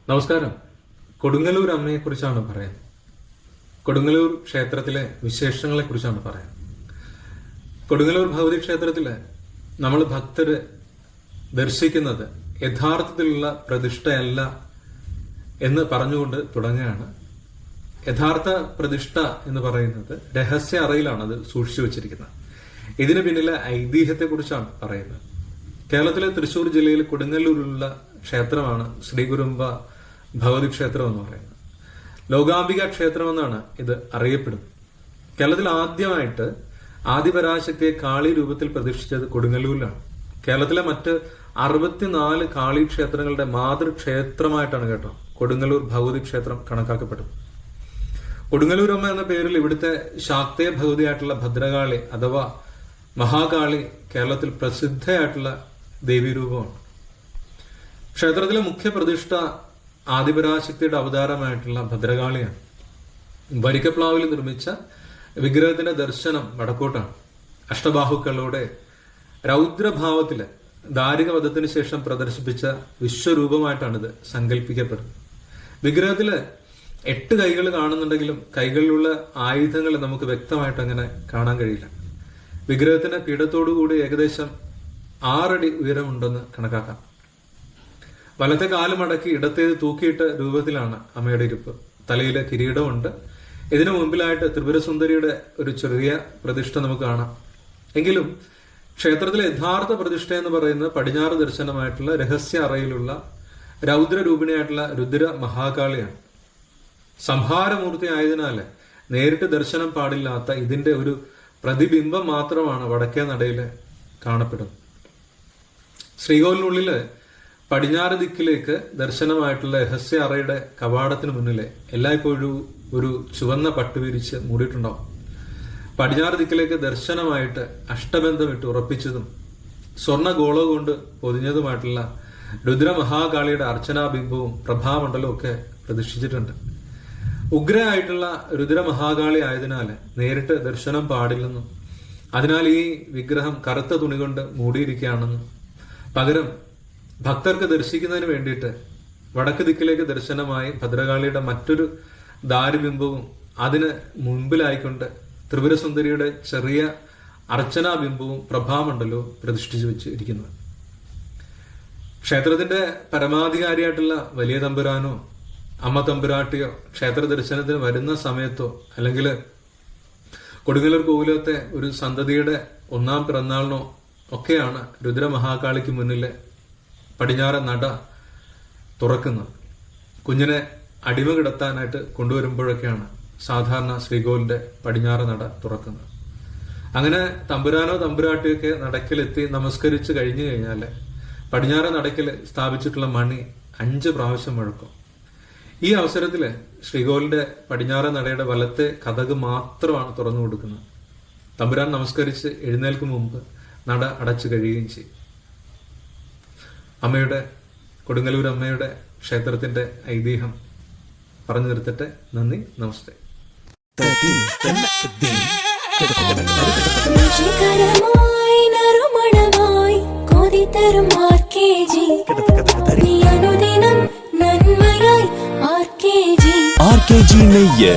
നമസ്കാരം. കൊടുങ്ങല്ലൂർ അമ്മയെ കുറിച്ചാണ് പറയുന്നത്. കൊടുങ്ങല്ലൂർ ക്ഷേത്രത്തിലെ വിശേഷങ്ങളെ കുറിച്ചാണ് പറയുന്നത്. കൊടുങ്ങല്ലൂർ ഭഗവതി ക്ഷേത്രത്തില് നമ്മൾ ഭക്തര് ദർശിക്കുന്നത് യഥാർത്ഥത്തിലുള്ള പ്രതിഷ്ഠയല്ല എന്ന് പറഞ്ഞുകൊണ്ട് തുടങ്ങുകയാണ്. യഥാർത്ഥ പ്രതിഷ്ഠ എന്ന് പറയുന്നത് രഹസ്യ അറയിലാണ് അത് സൂക്ഷിച്ചു വെച്ചിരിക്കുന്നത്. ഇതിന് പിന്നിലെ ഐതിഹ്യത്തെക്കുറിച്ചാണ് പറയുന്നത്. കേരളത്തിലെ തൃശൂർ ജില്ലയിൽ കൊടുങ്ങല്ലൂരിലുള്ള ക്ഷേത്രമാണ് ശ്രീകുരുംബ ഭഗവതി ക്ഷേത്രം എന്ന് പറയുന്നത്. ലോകാംബിക ക്ഷേത്രമെന്നാണ് ഇത് അറിയപ്പെടുന്നത്. കേരളത്തിൽ ആദ്യമായിട്ട് ആദിപരാശക്തിയെ കാളി രൂപത്തിൽ പ്രതിഷ്ഠിച്ചത് കൊടുങ്ങല്ലൂരിലാണ്. കേരളത്തിലെ മറ്റ് 64 കാളി ക്ഷേത്രങ്ങളുടെ മാതൃക്ഷേത്രമായിട്ടാണ് കേട്ടോ കൊടുങ്ങല്ലൂർ ഭഗവതി ക്ഷേത്രം കണക്കാക്കപ്പെടുന്നത്. കൊടുങ്ങല്ലൂരമ്മ എന്ന പേരിൽ ഇവിടുത്തെ ശാക്തേയ ഭഗവതിയായിട്ടുള്ള ഭദ്രകാളി അഥവാ മഹാകാളി കേരളത്തിൽ പ്രസിദ്ധയായിട്ടുള്ള ദേവീരൂപമാണ്. ക്ഷേത്രത്തിലെ മുഖ്യ പ്രതിഷ്ഠ ആദിപരാശക്തിയുടെ അവതാരമായിട്ടുള്ള ഭദ്രകാളിയാണ്. വരിക്കപ്ലാവിൽ നിർമ്മിച്ച വിഗ്രഹത്തിന്റെ ദർശനം വടക്കോട്ടാണ്. അഷ്ടബാഹുക്കളോടെ രൗദ്രഭാവത്തില് ദാരികവധത്തിന് ശേഷം പ്രദർശിപ്പിച്ച വിശ്വരൂപമായിട്ടാണിത് സങ്കല്പിക്കപ്പെടുന്നത്. വിഗ്രഹത്തില് 8 കൈകൾ കാണുന്നുണ്ടെങ്കിലും കൈകളിലുള്ള ആയുധങ്ങൾ നമുക്ക് വ്യക്തമായിട്ട് അങ്ങനെ കാണാൻ കഴിയില്ല. വിഗ്രഹത്തിന് പീഠത്തോടുകൂടി ഏകദേശം 6 അടി ഉയരമുണ്ടെന്ന് കണക്കാക്കാം. വലത്തെ കാലുമടക്കി ഇടത്തേത് തൂക്കിയിട്ട രൂപത്തിലാണ് അമ്മയുടെ ഇരിപ്പ്. തലയിലെ കിരീടമുണ്ട്. ഇതിനു മുമ്പിലായിട്ട് ത്രിപുരസുന്ദരിയുടെ ഒരു ചെറിയ പ്രതിഷ്ഠ നമുക്ക് കാണാം. എങ്കിലും ക്ഷേത്രത്തിലെ യഥാർത്ഥ പ്രതിഷ്ഠ എന്ന് പറയുന്നത് പടിഞ്ഞാറ് ദർശനമായിട്ടുള്ള രഹസ്യ അറയിലുള്ള രൗദ്രരൂപിണിയായിട്ടുള്ള രുദ്ര മഹാകാളിയാണ്. സംഹാരമൂർത്തി ആയതിനാൽ നേരിട്ട് ദർശനം പാടില്ലാത്ത ഇതിന്റെ ഒരു പ്രതിബിംബം മാത്രമാണ് വടക്കേ നടയില് കാണപ്പെടുന്നത്. ശ്രീകോവിലിനുള്ളില് പടിഞ്ഞാറ് ദിക്കിലേക്ക് ദർശനമായിട്ടുള്ള രഹസ്യ അറയുടെ കവാടത്തിന് മുന്നിലെ എല്ലായ്പ്പോഴും ഒരു ചുവന്ന പട്ട് വിരിച്ച് മൂടിയിട്ടുണ്ടാവും. പടിഞ്ഞാറ് ദിക്കിലേക്ക് ദർശനമായിട്ട് അഷ്ടബന്ധമിട്ട് ഉറപ്പിച്ചതും സ്വർണ്ണഗോള കൊണ്ട് പൊതിഞ്ഞതുമായിട്ടുള്ള രുദ്രമഹാകാളിയുടെ അർച്ചനാബിംബവും പ്രഭാമണ്ഡലവും ഒക്കെ പ്രതിഷ്ഠിച്ചിട്ടുണ്ട്. ഉഗ്രയായിട്ടുള്ള രുദ്രമഹാകാളി ആയതിനാൽ നേരിട്ട് ദർശനം പാടില്ലെന്നും അതിനാൽ ഈ വിഗ്രഹം കറുത്ത തുണി കൊണ്ട് മൂടിയിരിക്കുകയാണെന്നും പകരം ഭക്തർക്ക് ദർശിക്കുന്നതിന് വേണ്ടിയിട്ട് വടക്ക് ദിക്കിലേക്ക് ദർശനമായി ഭദ്രകാളിയുടെ മറ്റൊരു ദാരുബിംബവും അതിന് മുൻപിലായിക്കൊണ്ട് ത്രിപുരസുന്ദരിയുടെ ചെറിയ അർച്ചനാബിംബവും പ്രഭാമണ്ഡലവും പ്രതിഷ്ഠിച്ചു വെച്ചിരിക്കുന്നത്. ക്ഷേത്രത്തിന്റെ പരമാധികാരിയായിട്ടുള്ള വലിയ തമ്പുരാനോ അമ്മ തമ്പുരാട്ടിയോ ക്ഷേത്ര ദർശനത്തിന് വരുന്ന സമയത്തോ അല്ലെങ്കിൽ കൊടുങ്ങല്ലൂർ കോവിലത്തെ ഒരു സന്തതിയുടെ 1ാം പിറന്നാളിനോ ഒക്കെയാണ് രുദ്രമഹാകാളിക്ക് മുന്നിലെ പടിഞ്ഞാറൻ നട തുറക്കുന്നത്. കുഞ്ഞിനെ അടിമ കിടത്താനായിട്ട് കൊണ്ടുവരുമ്പോഴൊക്കെയാണ് സാധാരണ ശ്രീകോവിലിന്റെ പടിഞ്ഞാറ് നട തുറക്കുന്നത്. അങ്ങനെ തമ്പുരാനോ തമ്പുരാട്ടിയൊക്കെ നടക്കിലെത്തി നമസ്കരിച്ച് കഴിഞ്ഞു കഴിഞ്ഞാല് പടിഞ്ഞാറ് നടക്കിൽ സ്ഥാപിച്ചിട്ടുള്ള മണി 5 പ്രാവശ്യം മുഴക്കും. ഈ അവസരത്തില് ശ്രീകോവിലിന്റെ പടിഞ്ഞാറ് നടയുടെ വലത്തെ കതക് മാത്രമാണ് തുറന്നു കൊടുക്കുന്നത്. തമ്പുരാൻ നമസ്കരിച്ച് എഴുന്നേൽക്കും മുമ്പ് നട അടച്ചു കഴിയുകയും ചെയ്യും. അമ്മയുടെ കൊടുങ്ങല്ലൂർ അമ്മയുടെ ക്ഷേത്രത്തിന്റെ ഐതിഹ്യം പറഞ്ഞു നിർത്തട്ടെ. നന്ദി, നമസ്തേ. RKG നെയ്യ്